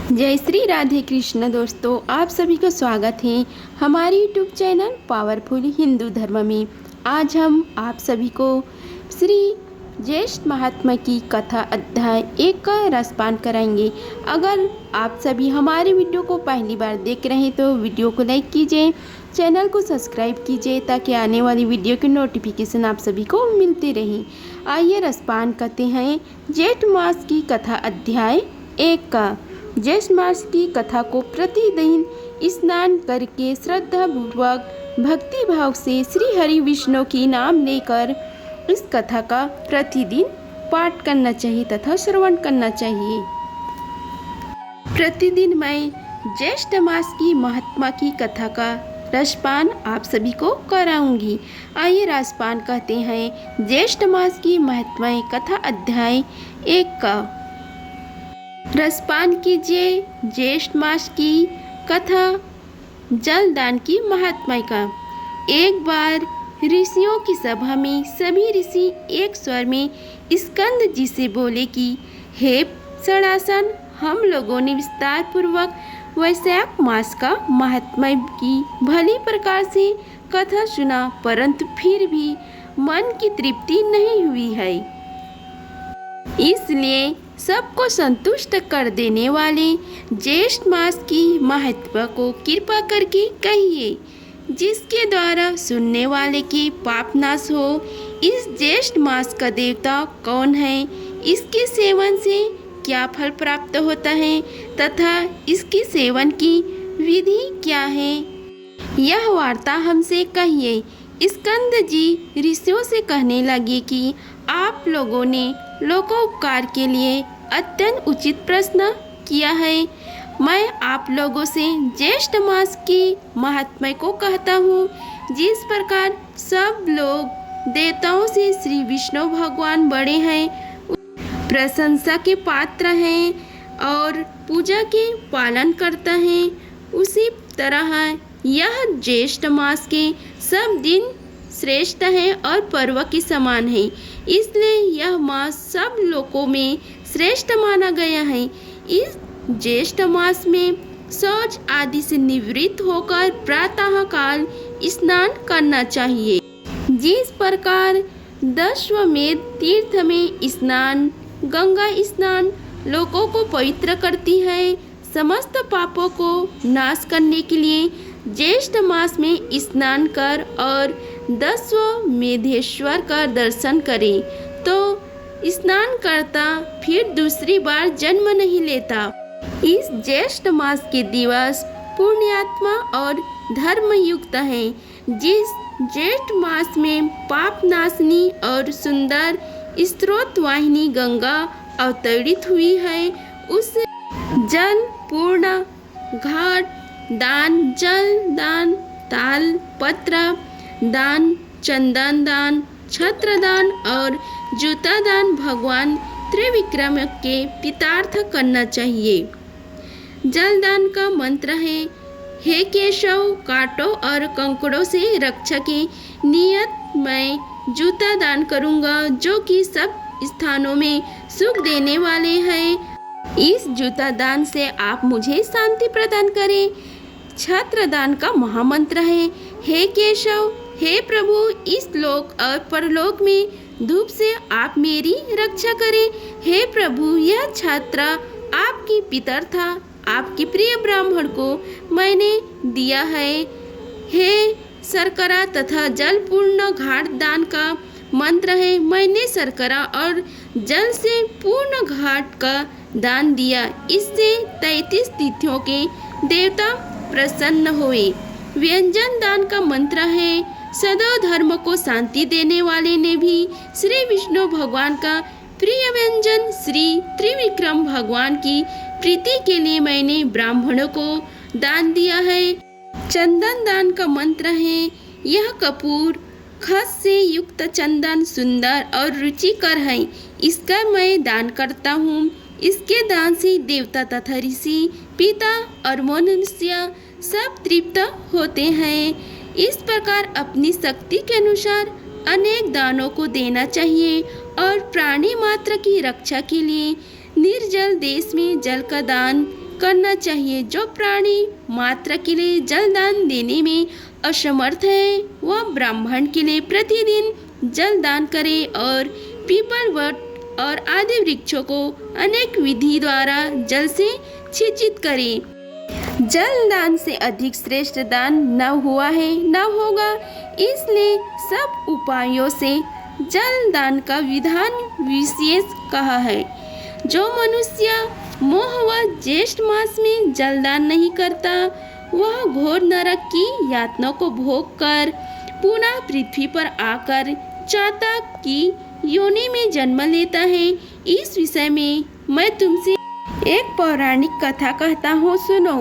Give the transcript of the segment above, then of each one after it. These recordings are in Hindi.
जय श्री राधे कृष्ण। दोस्तों, आप सभी का स्वागत है हमारे यूट्यूब चैनल पावरफुल हिंदू धर्म में। आज हम आप सभी को श्री ज्येष्ठ महात्मा की कथा अध्याय 1 का रसपान कराएंगे। अगर आप सभी हमारे वीडियो को पहली बार देख रहे हैं तो वीडियो को लाइक कीजिए, चैनल को सब्सक्राइब कीजिए ताकि आने वाली वीडियो की नोटिफिकेशन आप सभी को मिलती रहे। आइए रसपान करते हैं ज्येष्ठ मास की कथा अध्याय 1 का। ज्येष्ठ मास की कथा को प्रतिदिन स्नान करके श्रद्धा पूर्वक भक्ति भाव से श्री हरि विष्णु की नाम लेकर इस कथा का प्रतिदिन पाठ करना चाहिए तथा श्रवण करना चाहिए। प्रतिदिन मैं ज्येष्ठ मास की महात्मा की कथा का रसपान आप सभी को कराऊंगी। आइए रसपान कहते हैं ज्येष्ठ मास की महात्मा कथा अध्याय 1 का। रसपान कीजिए ज्येष्ठ मास की कथा जलदान की महात्मा का। एक बार ऋषियों की सभा में सभी ऋषि एक स्वर में स्कंद जी से बोले कि हे षडासन, हम लोगों ने विस्तार पूर्वक वैशाख मास का महात्मा की भली प्रकार से कथा सुना, परंतु फिर भी मन की तृप्ति नहीं हुई है। इसलिए सबको संतुष्ट कर देने वाले ज्येष्ठ मास की महत्व को कृपा करके कहिए, जिसके द्वारा सुनने वाले के पाप नाश हो। इस ज्येष्ठ मास का देवता कौन है, इसके सेवन से क्या फल प्राप्त होता है तथा इसके सेवन की विधि क्या है, यह वार्ता हमसे कहिए। स्कंद जी ऋषियों से कहने लगे कि आप लोगों ने लोकोपकार के लिए अत्यंत उचित प्रश्न किया है। मैं आप लोगों से ज्येष्ठ मास की महात्मा को कहता हूँ। जिस प्रकार सब लोग देवताओं से श्री विष्णु भगवान बड़े हैं, प्रशंसा के पात्र हैं और पूजा के पालन करता है, उसी तरह यह ज्येष्ठ मास के सब दिन श्रेष्ठ है और पर्व के समान है। इसलिए यह मास सब लोगों में श्रेष्ठ माना गया है। इस ज्येष्ठ मास में शौच आदि से निवृत्त होकर प्रातः काल स्नान करना चाहिए। जिस प्रकार दशवमेध तीर्थ में स्नान, गंगा स्नान लोगों को पवित्र करती है, समस्त पापों को नाश करने के लिए ज्येष्ठ मास में स्नान कर और दशवमेधेश्वर का दर्शन करें तो स्नान करता फिर दूसरी बार जन्म नहीं लेता। इस ज्येष्ठ मास के दिवस पुण्यात्मा और धर्मयुक्त हैं। जिस ज्येष्ठ मास में पाप नाशनी और सुंदर स्रोत वाहिनी गंगा अवतरित हुई है, उस जल पूर्ण घाट दान, जल दान, ताल पत्र दान, चंदन दान, छत्र दान और जूता दान भगवान त्रिविक्रम के पितार्थ करना चाहिए। जल दान का मंत्र है, हे केशव, कांटों और कंकड़ों से रक्षा की नियत मैं जूता दान करूंगा, जो कि सब स्थानों में सुख देने वाले हैं। इस जूता दान से आप मुझे शांति प्रदान करें। छत्र दान का महामंत्र है, हे केशव, हे प्रभु, इस लोक और परलोक में धूप से आप मेरी रक्षा करें। हे प्रभु, यह छत्र आपकी पितर था, आपके प्रिय ब्राह्मण को मैंने दिया है। हे शर्करा तथा जल पूर्ण घाट दान का मंत्र है, मैंने शर्करा और जल से पूर्ण घाट का दान दिया, इससे 33 तिथियों के देवता प्रसन्न हुए। व्यंजन दान का मंत्र है, सदैव धर्म को शांति देने वाले ने भी श्री विष्णु भगवान का प्रिय व्यंजन श्री त्रिविक्रम भगवान की प्रीति के लिए मैंने ब्राह्मणों को दान दिया है। चंदन दान का मंत्र है, यह कपूर खस से युक्त चंदन सुंदर और रुचिकर है, इसका मैं दान करता हूँ। इसके दान से देवता तथा ऋषि, पिता और मनुष्य सब तृप्त होते हैं। इस प्रकार अपनी शक्ति के अनुसार अनेक दानों को देना चाहिए और प्राणी मात्र की रक्षा के लिए निर्जल देश में जल का दान करना चाहिए। जो प्राणी मात्र के लिए जलदान देने में असमर्थ है वह ब्राह्मण के लिए प्रतिदिन जलदान करे और पीपल, वट और आदि वृक्षों को अनेक विधि द्वारा जल से सिंचित करे। जल दान से अधिक श्रेष्ठ दान न हुआ है न होगा, इसलिए सब उपायों से जल दान का विधान विशेष कहा है। जो मनुष्य मोह व ज्येष्ठ मास में जलदान नहीं करता वह घोर नरक की यातना को भोग कर पुनः पृथ्वी पर आकर चातक की योनि में जन्म लेता है। इस विषय में मैं तुमसे एक पौराणिक कथा कहता हूँ, सुनो।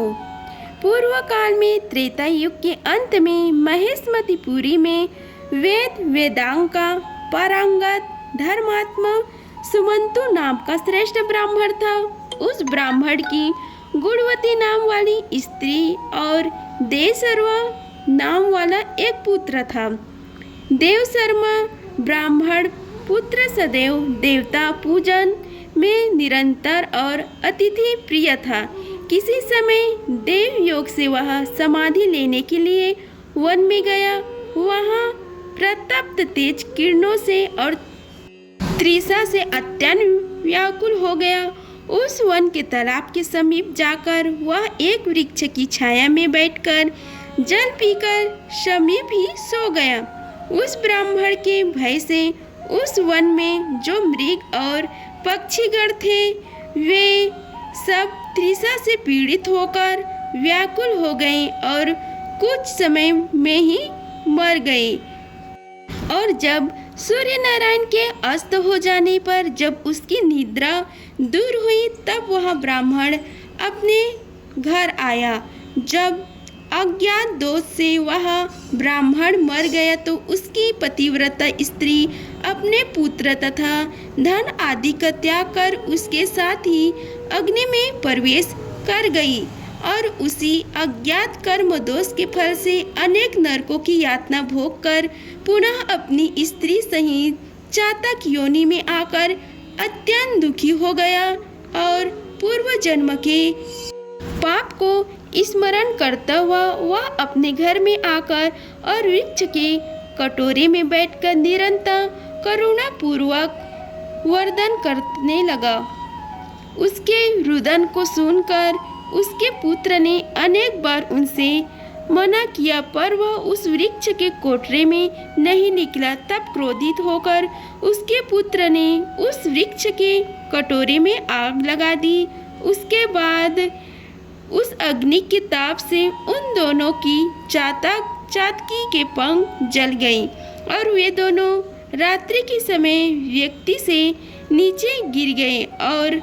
पूर्व काल में त्रेता युग के अंत में महेशमतीपुरी में वेदांग का पारंगत धर्मात्मा सुमंतु नाम का श्रेष्ठ ब्राह्मण था। उस ब्राह्मण की गुणवती नाम वाली स्त्री और देवशर्मा नाम वाला एक पुत्र था। देवशर्मा ब्राह्मण पुत्र सदैव देवता पूजन में निरंतर और अतिथि प्रिय था। किसी समय देव योग से वह समाधि लेने के लिए वन में गया। वहाँ प्रतप्त तेज किरणों से और तृषा से अत्यंत व्याकुल हो गया। उस वन के तालाब के समीप जाकर वह एक वृक्ष की छाया में बैठकर जल पीकर समीप ही सो गया। उस ब्राह्मण के भय से उस वन में जो मृग और पक्षीगण थे वे सब तृषा से पीड़ित होकर व्याकुल हो गए और कुछ समय में ही मर गए। और जब सूर्य नारायण के अस्त हो जाने पर जब उसकी निद्रा दूर हुई तब वह ब्राह्मण अपने घर आया। जब अज्ञात दोष से वह ब्राह्मण मर गया तो उसकी पतिव्रता स्त्री अपने पुत्र तथा धन आदि का त्याग कर उसके साथ ही अग्नि में प्रवेश कर गई और उसी अज्ञात कर्म दोष के फल से अनेक नरकों की यातना भोग कर पुनः अपनी स्त्री सहित चातक योनि में आकर अत्यंत दुखी हो गया और पूर्व जन्म के पाप को स्मरण करता हुआ वह अपने घर में आकर और वृक्ष के कटोरे में बैठकर निरंतर करुणा पूर्वक वर्णन करने लगा। उसके रुदन को सुनकर उसके पुत्र ने अनेक बार उनसे मना किया पर वह उस वृक्ष के कोठरे में नहीं निकला। तब क्रोधित होकर उसके पुत्र ने उस वृक्ष के कटोरे में आग लगा दी। उसके बाद उस अग्नि के ताप से उन दोनों की चातकी के पंख जल गई और वे दोनों रात्रि के समय व्यक्ति से नीचे गिर गए और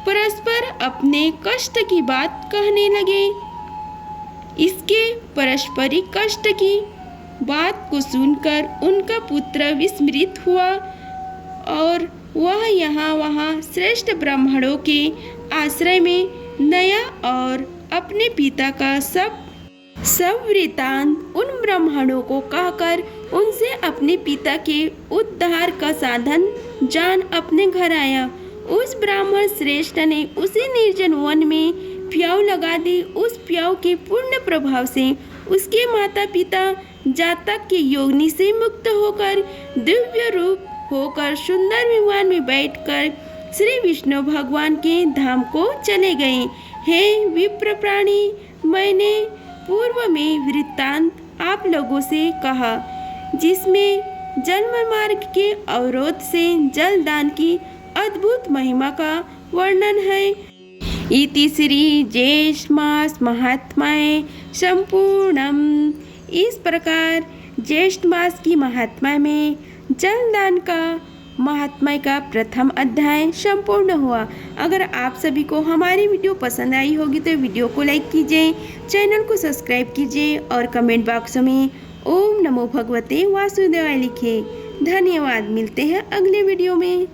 परस्पर अपने कष्ट की बात कहने लगे। इसके पारस्परिक कष्ट की बात को सुनकर उनका पुत्र विस्मृत हुआ और वह यहाँ वहाँ श्रेष्ठ ब्राह्मणों के आश्रय में नया और अपने पिता का सब वृतांत उन ब्राह्मणों को कहकर उनसे अपने पिता के उद्धार का साधन जान अपने घर आया। उस ब्राह्मण श्रेष्ठ ने उसी निर्जन वन में प्याऊ लगा दी। उस प्याऊ के पूर्ण प्रभाव से उसके माता पिता जातक के योनि से मुक्त होकर दिव्य रूप होकर सुंदर विमान में बैठकर श्री विष्णु भगवान के धाम को चले गए। हे विप्र प्राणी, मैंने पूर्व में वृत्तांत आप लोगों से कहा जिसमें जन्म मार्ग के अवरोध से जल दान की अद्भुत महिमा का वर्णन है। इति श्री ज्येष्ठ मास महात्म्ये संपूर्णम। इस प्रकार ज्येष्ठ मास की महात्मा में जल दान का महात्मा का प्रथम अध्याय संपूर्ण हुआ। अगर आप सभी को हमारी वीडियो पसंद आई होगी तो वीडियो को लाइक कीजिए, चैनल को सब्सक्राइब कीजिए और कमेंट बॉक्स में ओम नमो भगवते वासुदेवाय लिखिए। धन्यवाद। मिलते हैं अगले वीडियो में।